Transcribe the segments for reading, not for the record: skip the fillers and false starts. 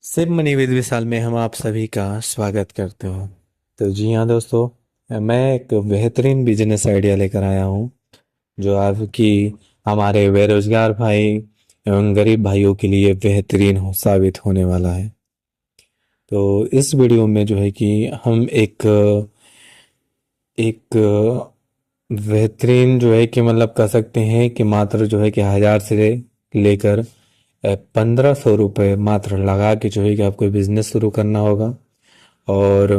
Sieve money with विशाल में हम आप सभी का स्वागत करते हैं। तो जी हाँ दोस्तों, मैं एक बेहतरीन बिजनेस आइडिया लेकर आया हूँ जो आपकी हमारे बेरोजगार भाई एवं गरीब भाइयों के लिए बेहतरीन साबित होने वाला है। तो इस वीडियो में जो है कि हम एक एक बेहतरीन जो है कि मतलब कह सकते हैं कि मात्र जो है कि 1000 से लेकर 1500 रुपये मात्र लगा के जो है कि आपको बिजनेस शुरू करना होगा। और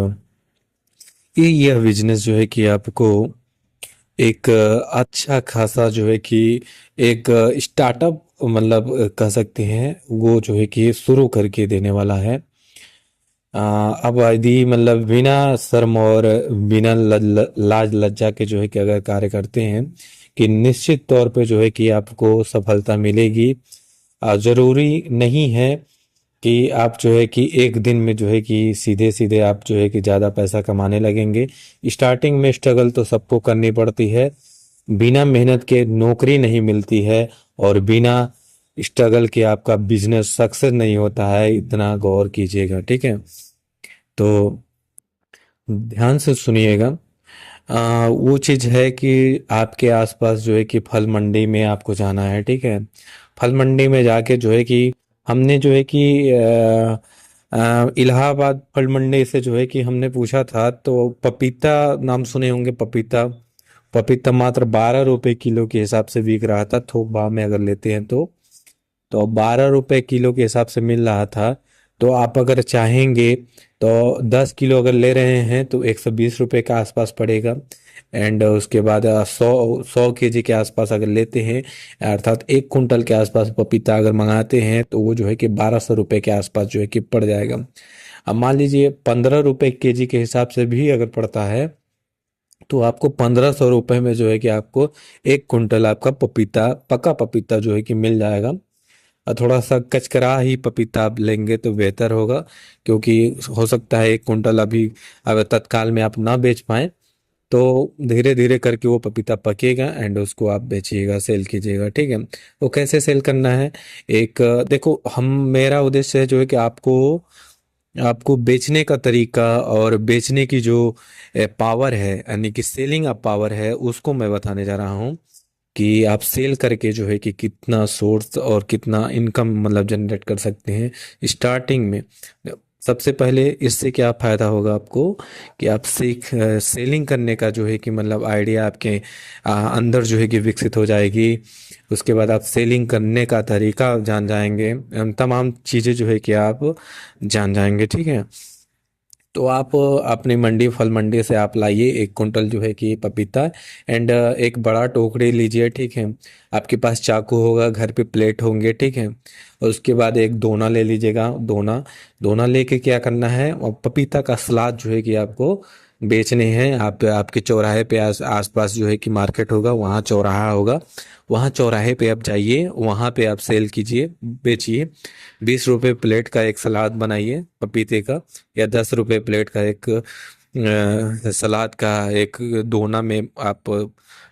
ये यह बिजनेस जो है कि आपको एक अच्छा खासा जो है कि एक स्टार्टअप मतलब कह सकते हैं वो जो है कि शुरू करके देने वाला है। अब यदि मतलब बिना शर्म और बिना लाज लज्जा के जो है कि अगर कार्य करते हैं कि निश्चित तौर पे जो है कि आपको सफलता मिलेगी। जरूरी नहीं है कि आप जो है कि एक दिन में जो है कि सीधे सीधे आप जो है कि ज़्यादा पैसा कमाने लगेंगे। स्टार्टिंग में स्ट्रगल तो सबको करनी पड़ती है। बिना मेहनत के नौकरी नहीं मिलती है और बिना स्ट्रगल के आपका बिजनेस सक्सेस नहीं होता है। इतना गौर कीजिएगा, ठीक है। तो ध्यान से सुनिएगा। वो चीज़ है कि आपके आसपास जो है कि फल मंडी में आपको जाना है, ठीक है। फल मंडी में जाके जो है कि हमने जो है कि इलाहाबाद फल मंडी से जो है कि हमने पूछा था तो पपीता नाम सुने होंगे। पपीता पपीता मात्र 12 रुपए किलो के हिसाब से बिक रहा था, थोक भाव में अगर लेते हैं तो 12 रुपए किलो के हिसाब से मिल रहा था। तो आप अगर चाहेंगे तो 10 किलो अगर ले रहे हैं तो 120 रुपये के आसपास पड़ेगा। एंड उसके बाद 100 100 केजी के आसपास अगर लेते हैं, अर्थात 1 कुंटल के आसपास पपीता अगर मंगाते हैं तो वो जो है कि 1200 रुपये के आसपास जो है कि पड़ जाएगा। अब मान लीजिए 15 रुपये केजी के हिसाब से भी अगर पड़ता है तो आपको 1500 रुपये में जो है कि आपको 1 कुंटल आपका पपीता, पका पपीता जो है कि मिल जाएगा। और थोड़ा सा कचकरा ही पपीता आप लेंगे तो बेहतर होगा, क्योंकि हो सकता है 1 कुंटल अभी अगर तत्काल में आप ना बेच पाए तो धीरे धीरे करके वो पपीता पकेगा एंड उसको आप बेचिएगा, सेल कीजिएगा, ठीक है। वो कैसे सेल करना है? एक देखो, हम मेरा उद्देश्य है जो है कि आपको आपको बेचने का तरीका और बेचने की जो पावर है, यानी कि सेलिंग अप पावर है, उसको मैं बताने जा रहा हूँ कि आप सेल करके जो है कि कितना सोर्स और कितना इनकम मतलब जनरेट कर सकते हैं स्टार्टिंग में। सबसे पहले इससे क्या फायदा होगा आपको कि आप सेलिंग करने का जो है कि मतलब आइडिया आपके अंदर जो है कि विकसित हो जाएगी। उसके बाद आप सेलिंग करने का तरीका जान जाएंगे, तमाम चीज़ें जो है कि आप जान जाएंगे, ठीक है। तो आप अपनी मंडी, फल मंडी से आप लाइए 1 कुंटल जो है कि पपीता। एंड एक बड़ा टोकरी लीजिए, ठीक है। आपके पास चाकू होगा, घर पे प्लेट होंगे, ठीक है। और उसके बाद एक दोना ले लीजिएगा। दोना दोना लेके क्या करना है, और पपीता का सलाद जो है कि आपको बेचने हैं। आप आपके चौराहे पे आसपास जो है कि मार्केट होगा, वहाँ चौराहा होगा, वहाँ चौराहे पे आप जाइए, वहाँ पे आप सेल कीजिए, बेचिए। 20 रुपये प्लेट का एक सलाद बनाइए पपीते का, या 10 रुपये प्लेट का एक सलाद का एक दोना में आप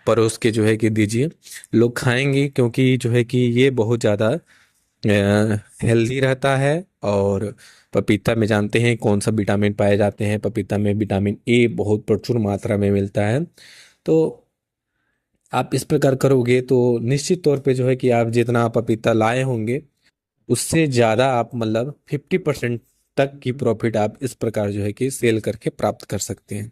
परोस के जो है कि दीजिए। लोग खाएंगे, क्योंकि जो है कि ये बहुत ज़्यादा हेल्दी रहता है। और पपीता में जानते हैं कौन सा विटामिन पाए जाते हैं, पपीता में विटामिन ए बहुत प्रचुर मात्रा में मिलता है। तो आप इस प्रकार करोगे तो निश्चित तौर पे जो है कि आप जितना पपीता लाए होंगे उससे ज़्यादा आप मतलब 50% तक की प्रॉफिट आप इस प्रकार जो है कि सेल करके प्राप्त कर सकते हैं।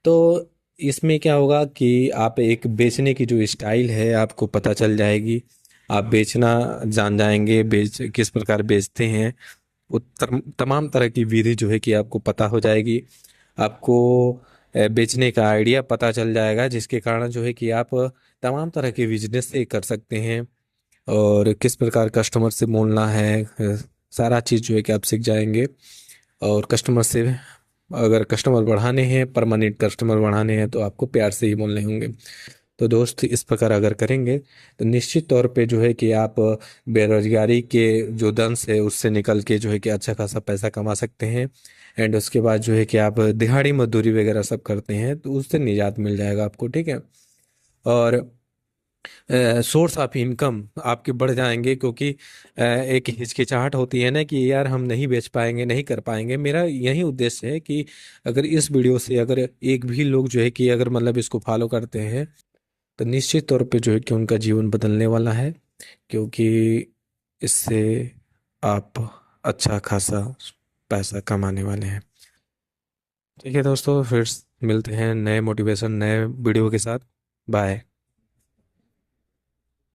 तो इसमें क्या होगा कि आप एक बेचने की जो स्टाइल है आपको पता चल जाएगी। आप बेचना जान जाएंगे, बेच किस प्रकार बेचते हैं, वो तमाम तरह की विधि जो है कि आपको पता हो जाएगी। आपको बेचने का आइडिया पता चल जाएगा, जिसके कारण जो है कि आप तमाम तरह के बिजनेस से कर सकते हैं। और किस प्रकार कस्टमर से बोलना है, सारा चीज़ जो है कि आप सीख जाएंगे। और कस्टमर से अगर कस्टमर बढ़ाने हैं, परमानेंट कस्टमर बढ़ाने हैं, तो आपको प्यार से ही बोलने होंगे। तो दोस्त इस प्रकार अगर करेंगे तो निश्चित तौर पे जो है कि आप बेरोजगारी के जो दंश है उससे निकल के जो है कि अच्छा खासा पैसा कमा सकते हैं। एंड उसके बाद जो है कि आप दिहाड़ी मजदूरी वगैरह सब करते हैं तो उससे निजात मिल जाएगा आपको, ठीक है। और सोर्स ऑफ इनकम आपके बढ़ जाएंगे, क्योंकि एक हिचकिचाहट होती है ना कि यार हम नहीं बेच पाएंगे, नहीं कर पाएंगे। मेरा यही उद्देश्य है कि अगर इस वीडियो से अगर एक भी लोग जो है कि अगर मतलब इसको फॉलो करते हैं, तो निश्चित तौर पे जो है कि उनका जीवन बदलने वाला है, क्योंकि इससे आप अच्छा खासा पैसा कमाने वाले हैं। ठीक है दोस्तों, फिर मिलते हैं नए मोटिवेशन नए वीडियो के साथ। बाय।